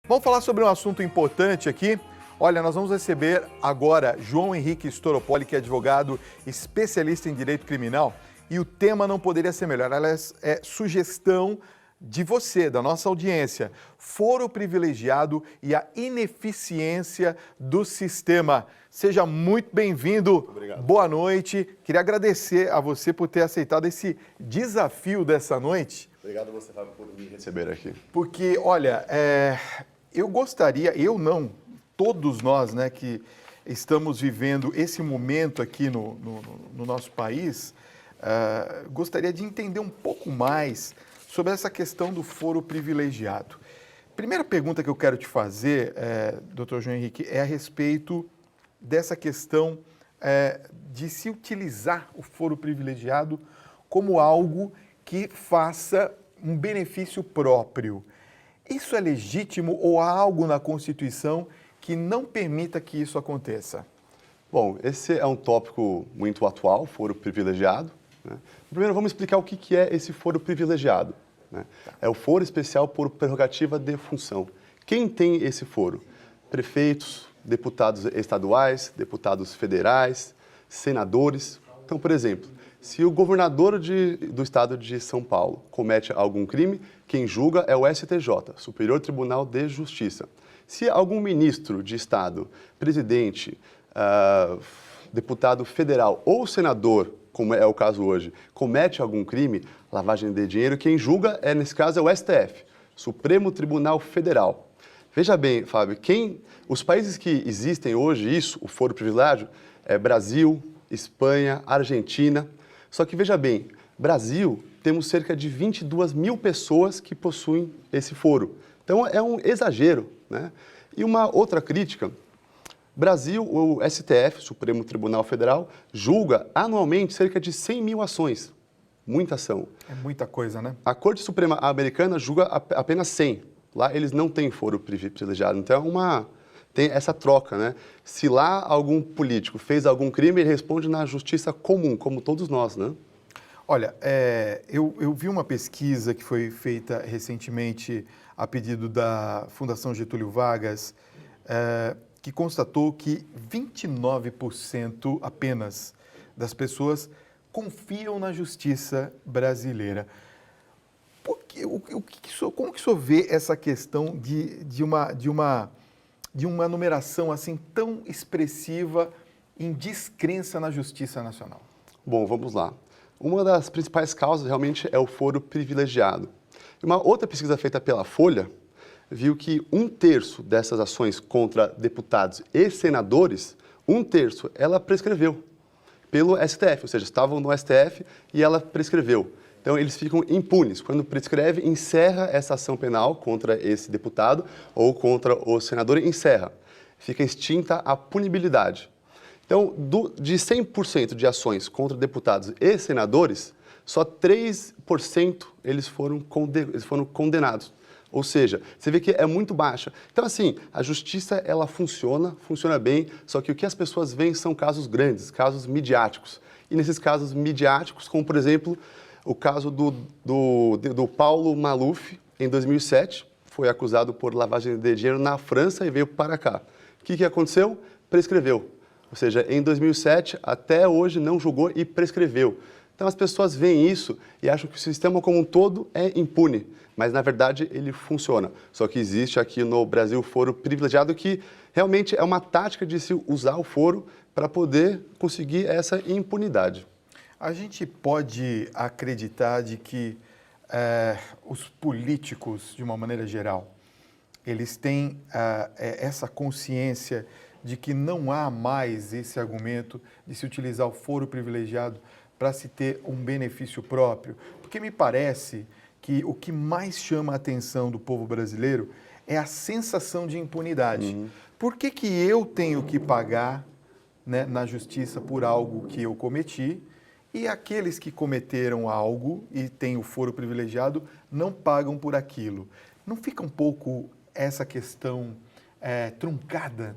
Vamos falar sobre um assunto importante aqui. Olha, nós vamos receber agora João Henrique Storopoli, que é advogado especialista em direito criminal, e o tema não poderia ser melhor. Aliás, é sugestão de você, da nossa audiência, foro privilegiado e a ineficiência do sistema. Seja muito bem-vindo. Obrigado. Boa noite. Queria agradecer a você por ter aceitado esse desafio dessa noite. Obrigado a você, Fábio, por me receber aqui. Porque, olha, eu gostaria, todos nós, né, que estamos vivendo esse momento aqui no nosso país, gostaria de entender um pouco mais sobre essa questão do foro privilegiado. Primeira pergunta que eu quero te fazer, doutor João Henrique, é a respeito dessa questão de se utilizar o foro privilegiado como algo que faça um benefício próprio. Isso é legítimo ou há algo na Constituição que não permita que isso aconteça? Bom, esse é um tópico muito atual, foro privilegiado, né? Primeiro, vamos explicar o que é esse foro privilegiado, né? É o foro especial por prerrogativa de função. Quem tem esse foro? Prefeitos, deputados estaduais, deputados federais, senadores. Então, por exemplo, se o governador do estado de São Paulo comete algum crime, quem julga é o STJ, Superior Tribunal de Justiça. Se algum ministro de estado, presidente, deputado federal ou senador, como é o caso hoje, comete algum crime, lavagem de dinheiro, quem julga, nesse caso, é o STF, Supremo Tribunal Federal. Veja bem, Fábio, os países que existem hoje, o foro privilegiado, é Brasil, Espanha, Argentina. Só que, veja bem, Brasil, temos cerca de 22 mil pessoas que possuem esse foro. Então, é um exagero, né? E uma outra crítica, Brasil, o STF, Supremo Tribunal Federal, julga anualmente cerca de 100 mil ações. Muita ação. É muita coisa, né? A Corte Suprema Americana julga apenas 100. Lá eles não têm foro privilegiado. Então, tem essa troca, né? Se lá algum político fez algum crime, ele responde na justiça comum, como todos nós, né? Olha, eu vi uma pesquisa que foi feita recentemente a pedido da Fundação Getúlio Vargas, que constatou que 29% apenas das pessoas confiam na justiça brasileira. Como que o senhor vê essa questão de uma numeração assim tão expressiva em descrença na Justiça Nacional? Bom, vamos lá. Uma das principais causas realmente é o foro privilegiado. Uma outra pesquisa feita pela Folha viu que 1/3 dessas ações contra deputados e senadores, 1/3, ela prescreveu pelo STF, ou seja, estavam no STF e ela prescreveu. Então, eles ficam impunes. Quando prescreve, encerra essa ação penal contra esse deputado ou contra o senador, encerra. Fica extinta a punibilidade. Então, de 100% de ações contra deputados e senadores, só 3% eles foram condenados. Ou seja, você vê que é muito baixa. Então, assim, a justiça, ela funciona bem, só que o que as pessoas veem são casos grandes, casos midiáticos. E nesses casos midiáticos, como, por exemplo, o caso do Paulo Maluf, em 2007, foi acusado por lavagem de dinheiro na França e veio para cá. O que aconteceu? Prescreveu. Ou seja, em 2007, até hoje, não julgou e prescreveu. Então, as pessoas veem isso e acham que o sistema como um todo é impune, mas, na verdade, ele funciona. Só que existe aqui no Brasil o foro privilegiado, que realmente é uma tática de se usar o foro para poder conseguir essa impunidade. A gente pode acreditar de que os políticos, de uma maneira geral, eles têm essa consciência de que não há mais esse argumento de se utilizar o foro privilegiado para se ter um benefício próprio? Porque me parece que o que mais chama a atenção do povo brasileiro é a sensação de impunidade. Uhum. Por que eu tenho que pagar, né, na justiça por algo que eu cometi e aqueles que cometeram algo e têm o foro privilegiado não pagam por aquilo? Não fica um pouco essa questão truncada?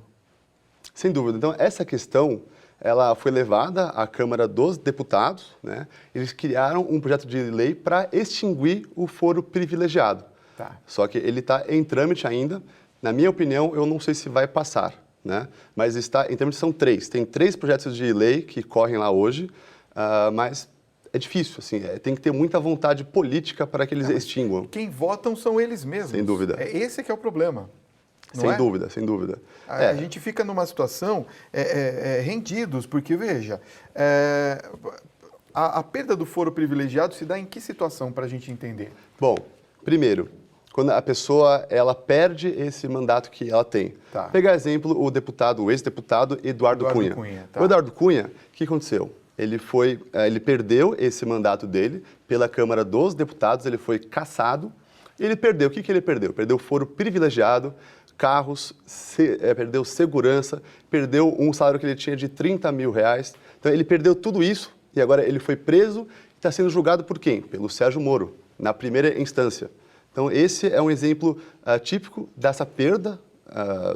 Sem dúvida. Então, essa questão, ela foi levada à Câmara dos Deputados, né? Eles criaram um projeto de lei para extinguir o foro privilegiado. Tá. Só que ele está em trâmite ainda, Na minha opinião, eu não sei se vai passar, né? Mas em termos são 3. Tem 3 projetos de lei que correm lá hoje, mas é difícil, assim, tem que ter muita vontade política para que eles extinguam. Quem votam são eles mesmos. Sem dúvida. Esse que é o problema. Sem dúvida, sem dúvida. A gente fica numa situação rendidos, porque, veja, a perda do foro privilegiado se dá em que situação para a gente entender? Bom, primeiro, quando a pessoa ela perde esse mandato que ela tem. Tá. Pegar exemplo o ex-deputado Eduardo Cunha. Tá. O Eduardo Cunha, o que aconteceu? Ele perdeu esse mandato dele pela Câmara dos Deputados, ele foi cassado. Ele perdeu. O que ele perdeu? Perdeu foro privilegiado, carros, perdeu segurança, perdeu um salário que ele tinha de R$30 mil. Então ele perdeu tudo isso e agora ele foi preso e está sendo julgado por quem? Pelo Sérgio Moro, na primeira instância. Então esse é um exemplo típico dessa perda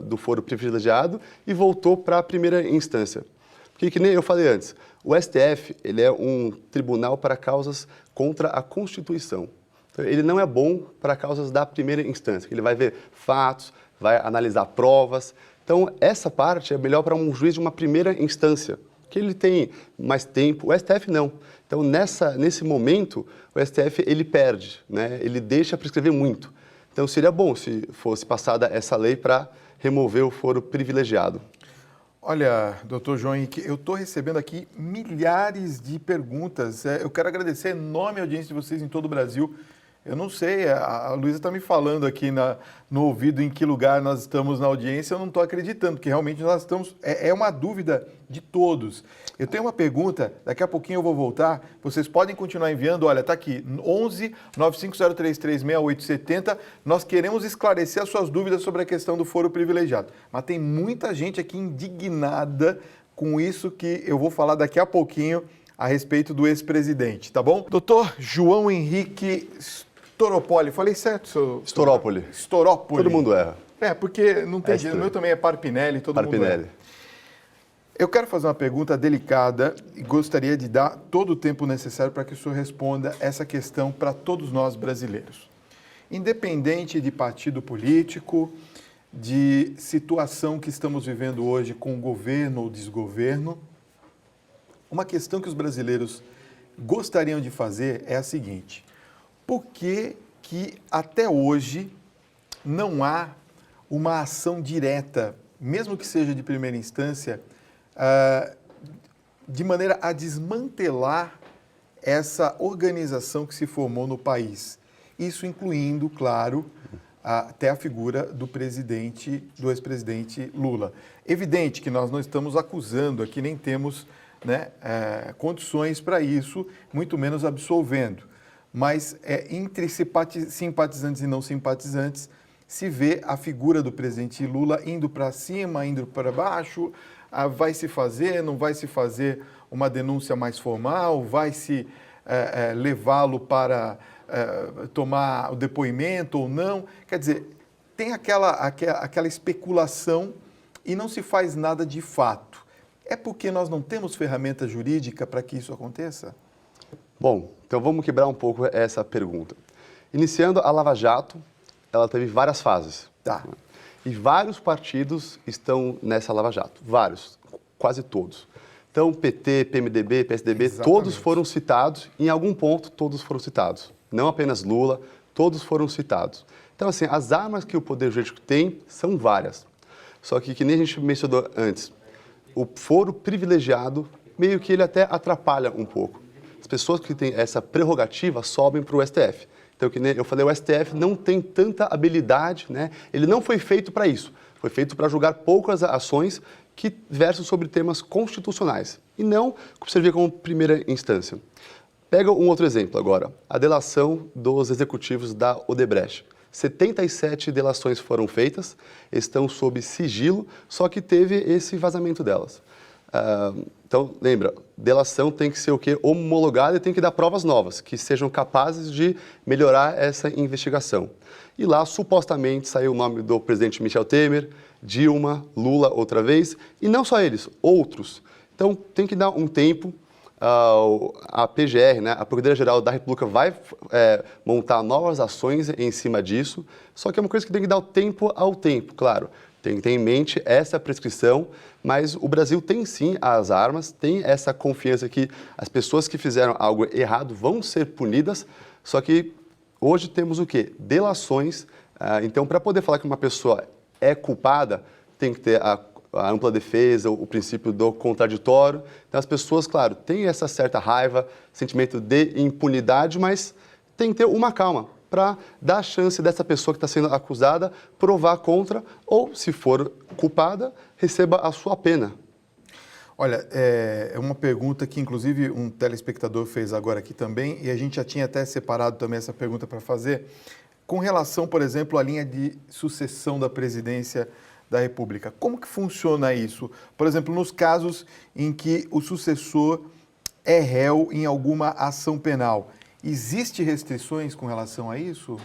do foro privilegiado e voltou para a primeira instância. Porque, que nem eu falei antes, o STF ele é um tribunal para causas contra a Constituição. Então, ele não é bom para causas da primeira instância. Ele vai ver fatos, vai analisar provas. Então, essa parte é melhor para um juiz de uma primeira instância, que ele tem mais tempo. O STF não. Então, nesse momento, o STF ele perde, né? Ele deixa prescrever muito. Então, seria bom se fosse passada essa lei para remover o foro privilegiado. Olha, doutor João Henrique, eu estou recebendo aqui milhares de perguntas. Eu quero agradecer a enorme audiência de vocês em todo o Brasil. Eu não sei, a Luísa está me falando aqui no ouvido em que lugar nós estamos na audiência, eu não estou acreditando, porque realmente nós estamos... É uma dúvida de todos. Eu tenho uma pergunta, daqui a pouquinho eu vou voltar, vocês podem continuar enviando, olha, está aqui, 11 95033 6870, nós queremos esclarecer as suas dúvidas sobre a questão do foro privilegiado. Mas tem muita gente aqui indignada com isso que eu vou falar daqui a pouquinho a respeito do ex-presidente, tá bom? Doutor João Henrique Stauropoli, falei certo, seu... Stauropoli. Stauropoli. Todo mundo erra. Porque não tem jeito, o meu também é Parpinelli, todo mundo erra. Eu quero fazer uma pergunta delicada e gostaria de dar todo o tempo necessário para que o senhor responda essa questão para todos nós brasileiros. Independente de partido político, de situação que estamos vivendo hoje com governo ou desgoverno, uma questão que os brasileiros gostariam de fazer é a seguinte: por que até hoje não há uma ação direta, mesmo que seja de primeira instância, de maneira a desmantelar essa organização que se formou no país? Isso incluindo, claro, até a figura do ex-presidente Lula. Evidente que nós não estamos acusando aqui, nem temos condições para isso, muito menos absolvendo. Mas entre simpatizantes e não simpatizantes, se vê a figura do presidente Lula indo para cima, indo para baixo, vai se fazer, não vai se fazer uma denúncia mais formal, vai se levá-lo para tomar o depoimento ou não. Quer dizer, tem aquela especulação e não se faz nada de fato. É porque nós não temos ferramenta jurídica para que isso aconteça? Bom, então vamos quebrar um pouco essa pergunta. Iniciando a Lava Jato, ela teve várias fases. Tá. E vários partidos estão nessa Lava Jato. Vários, quase todos. Então, PT, PMDB, PSDB, Exatamente. Todos foram citados. Em algum ponto, todos foram citados. Não apenas Lula, todos foram citados. Então, assim, as armas que o Poder Jurídico tem são várias. Só que nem a gente mencionou antes, o foro privilegiado, meio que ele até atrapalha um pouco. As pessoas que têm essa prerrogativa sobem para o STF. Então, que nem eu falei, o STF não tem tanta habilidade, né? Ele não foi feito para isso. Foi feito para julgar poucas ações que versam sobre temas constitucionais e não servir como primeira instância. Pega um outro exemplo agora, a delação dos executivos da Odebrecht. 77 delações foram feitas, estão sob sigilo, só que teve esse vazamento delas. Então, lembra, delação tem que ser o quê? Homologada e tem que dar provas novas, que sejam capazes de melhorar essa investigação. E lá, supostamente, saiu o nome do presidente Michel Temer, Dilma, Lula outra vez, e não só eles, outros. Então, tem que dar um tempo. a PGR, né, a Procuradoria-Geral da República, vai montar novas ações em cima disso, só que é uma coisa que tem que dar o tempo ao tempo, claro. Tem que ter em mente essa prescrição, mas o Brasil tem sim as armas, tem essa confiança que as pessoas que fizeram algo errado vão ser punidas, só que hoje temos o quê? Delações. Então, para poder falar que uma pessoa é culpada, tem que ter a ampla defesa, o princípio do contraditório. Então, as pessoas, claro, têm essa certa raiva, sentimento de impunidade, mas tem que ter uma calma para dar a chance dessa pessoa que está sendo acusada provar contra ou, se for culpada, receba a sua pena. Olha, é uma pergunta que, inclusive, um telespectador fez agora aqui também, e a gente já tinha até separado também essa pergunta para fazer, com relação, por exemplo, à linha de sucessão da presidência da República. Como que funciona isso? Por exemplo, nos casos em que o sucessor é réu em alguma ação penal, existe restrições com relação a isso?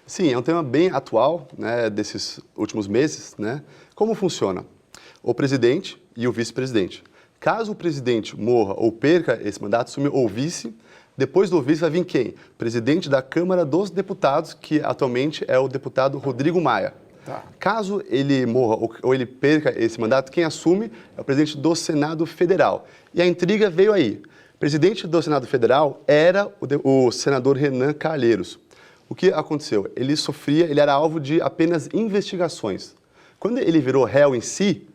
Sim, é um tema bem atual, né, desses últimos meses, né? Como funciona? O presidente e o vice-presidente. Caso o presidente morra ou perca esse mandato, assume o vice. Depois do vice vai vir quem? Presidente da Câmara dos Deputados, que atualmente é o deputado Rodrigo Maia. Tá. Caso ele morra ou ele perca esse mandato, quem assume é o presidente do Senado Federal. E a intriga veio aí. O presidente do Senado Federal era o senador Renan Calheiros. O que aconteceu? Ele era alvo de apenas investigações. Quando ele virou réu em si,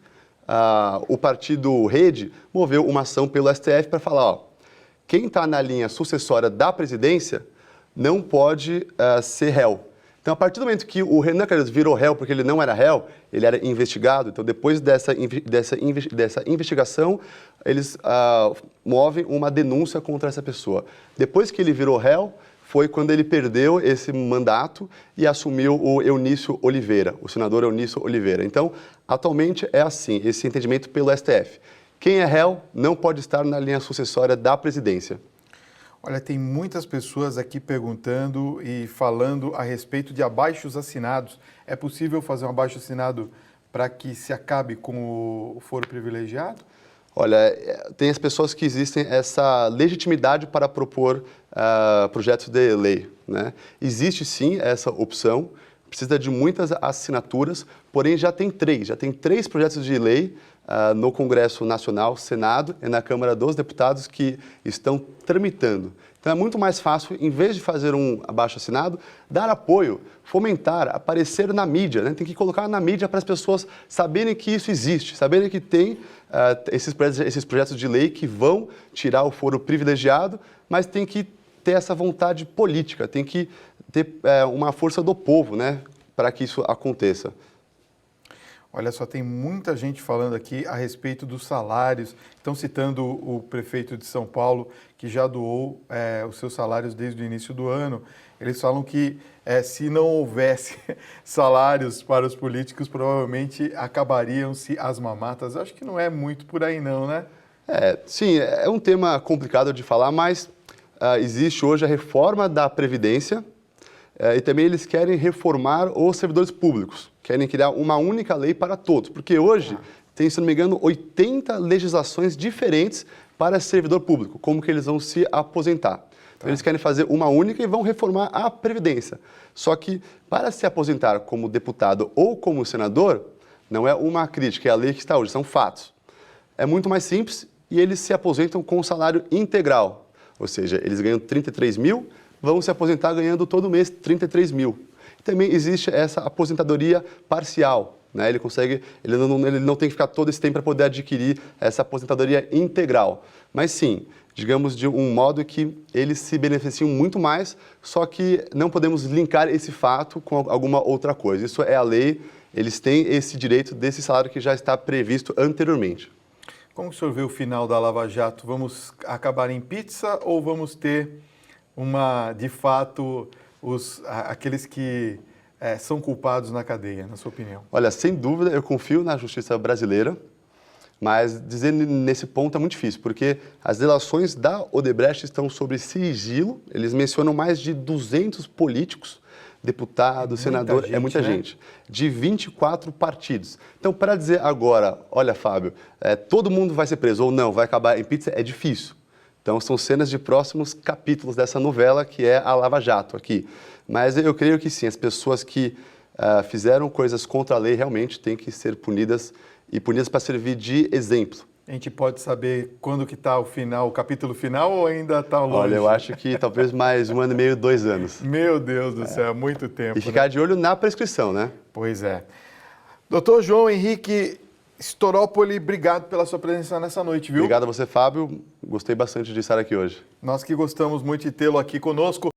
o partido Rede moveu uma ação pelo STF para falar, quem está na linha sucessória da presidência não pode ser réu. Então, a partir do momento que o Renan Calheiros virou réu, porque ele não era réu, ele era investigado, então depois dessa investigação, eles movem uma denúncia contra essa pessoa. Depois que ele virou réu, foi quando ele perdeu esse mandato e assumiu o Eunício Oliveira, o senador Eunício Oliveira. Então, atualmente é assim, esse entendimento pelo STF. Quem é réu não pode estar na linha sucessória da presidência. Olha, tem muitas pessoas aqui perguntando e falando a respeito de abaixos-assinados. É possível fazer um abaixo-assinado para que se acabe com o foro privilegiado? Olha, tem as pessoas que existem essa legitimidade para propor projetos de lei, né? Existe sim essa opção, precisa de muitas assinaturas, porém já tem três projetos de lei no Congresso Nacional, Senado e na Câmara dos Deputados que estão tramitando. Então é muito mais fácil, em vez de fazer um abaixo-assinado, dar apoio, fomentar, aparecer na mídia, né? Tem que colocar na mídia para as pessoas saberem que isso existe, saberem que tem esses projetos de lei que vão tirar o foro privilegiado, mas tem que ter essa vontade política, tem que ter uma força do povo, né, para que isso aconteça. Olha só, tem muita gente falando aqui a respeito dos salários. Estão citando o prefeito de São Paulo, que já doou os seus salários desde o início do ano. Eles falam que se não houvesse salários para os políticos, provavelmente acabariam-se as mamatas. Acho que não é muito por aí não, né? Sim, é um tema complicado de falar, mas existe hoje a reforma da Previdência e também eles querem reformar os servidores públicos. Querem criar uma única lei para todos, porque hoje tem, se não me engano, 80 legislações diferentes para servidor público, como que eles vão se aposentar. Então, eles querem fazer uma única e vão reformar a Previdência. Só que, para se aposentar como deputado ou como senador, não é uma crítica, é a lei que está hoje, são fatos. É muito mais simples e eles se aposentam com um salário integral. Ou seja, eles ganham 33 mil, vão se aposentar ganhando todo mês 33 mil. Também existe essa aposentadoria parcial, né? Ele não tem que ficar todo esse tempo para poder adquirir essa aposentadoria integral. Mas sim, digamos de um modo que eles se beneficiam muito mais, só que não podemos linkar esse fato com alguma outra coisa. Isso é a lei, eles têm esse direito desse salário que já está previsto anteriormente. Como o senhor vê o final da Lava Jato? Vamos acabar em pizza ou vamos ter de fato, aqueles que são culpados na cadeia, na sua opinião? Olha, sem dúvida, eu confio na justiça brasileira, mas dizer nesse ponto é muito difícil, porque as delações da Odebrecht estão sob sigilo, eles mencionam mais de 200 políticos, deputados, senadores, é muita gente, de 24 partidos. Então, para dizer agora, olha, Fábio, todo mundo vai ser preso ou não, vai acabar em pizza, é difícil. Então, são cenas de próximos capítulos dessa novela, que é a Lava Jato aqui. Mas eu creio que sim, as pessoas que fizeram coisas contra a lei realmente têm que ser punidas, e punidas para servir de exemplo. A gente pode saber quando que está o final, o capítulo final, ou ainda está longe? Olha, eu acho que talvez mais 1 ano e meio, 2 anos. Meu Deus do céu, muito tempo. E ficar de olho na prescrição, né? Pois é. Doutor João Henrique Storópoli, obrigado pela sua presença nessa noite, viu? Obrigado a você, Fábio. Gostei bastante de estar aqui hoje. Nós que gostamos muito de tê-lo aqui conosco.